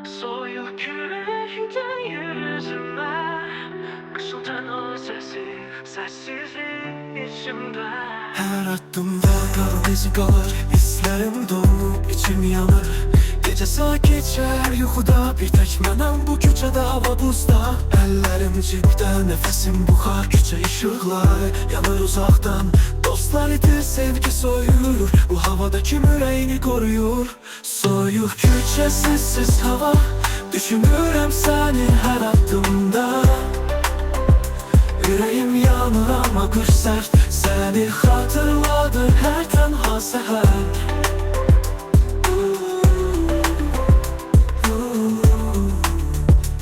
Soyuq küləkdən yüzümə, Qışıltın o səsi, səssizlik içimdə. Hər addımda qan izi qalır, hisslərim donub, içim yanır. Gecə sakitcər yuxuda, bir tək mənəm bu küçədə, hava buzda. Əllərim cibdə, nəfəsim buxar, küçə işıqlar yanır uzaqdan. Dostlar itir, sevgi soyur, bu havada kim ürəyini qoruyur? Soyuq küçə, səssiz hava, düşünürəm səni hər addımda. Ürəyim yanır amma qış sərt, səni xatırladır hər tənha səhər.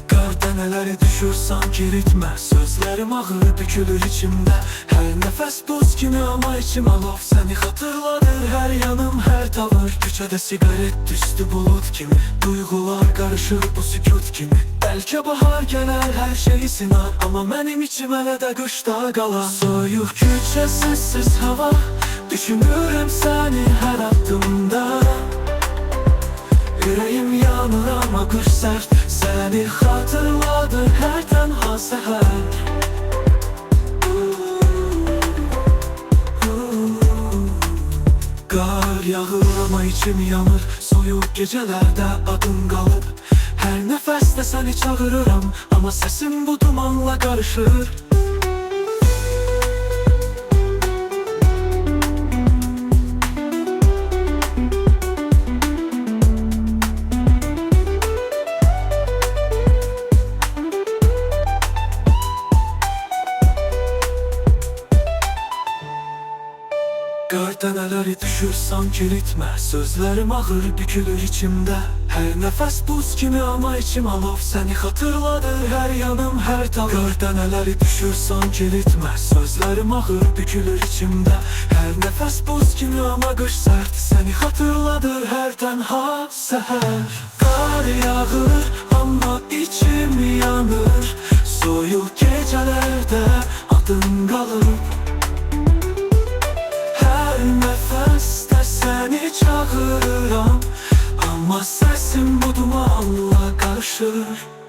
Qar dənələri düşür sanki ritmə, sözlərim ağır bükülür içimdə. Hər nəfəs buz kimi amma içim alov, səni xatırladır hər yanım, hər tavır. Küçədə siqaret düşdü bulut kimi, duyğular qarışır bu sükut kimi. Bəlkə bahar gələr, hər şey sinar, amma mənim içim hələ də qışda qalar. Soyuq küçə, səssiz hava, düşünürəm səni hər addımda. Ürəyim yanır amma qış sərt, səni xatırladır hər tənha səhər. Qar yağır amma içim yanır, soyuq gecələrdə adın qalıb. Hər nəfəsdə səni çağırıram, amma səsim bu dumanla qarışır. Qar dənələri düşür sanki ritmə, sözlərim ağır bükülür içimdə. Hər nəfəs buz kimi amma içim alov, səni xatırladır hər yanım, hər tavır. Qar dənələri düşür sanki ritmə, sözlərim ağır bükülür içimdə. Hər nəfəs buz kimi amma qış sərt, səni xatırladır hər tənha səhər. Qar yağır amma içim yanır, soyuq gecələrdə adın qalır. Hər nəfəsdə səni çağırıram, amma səsim bu dumanla qarışır.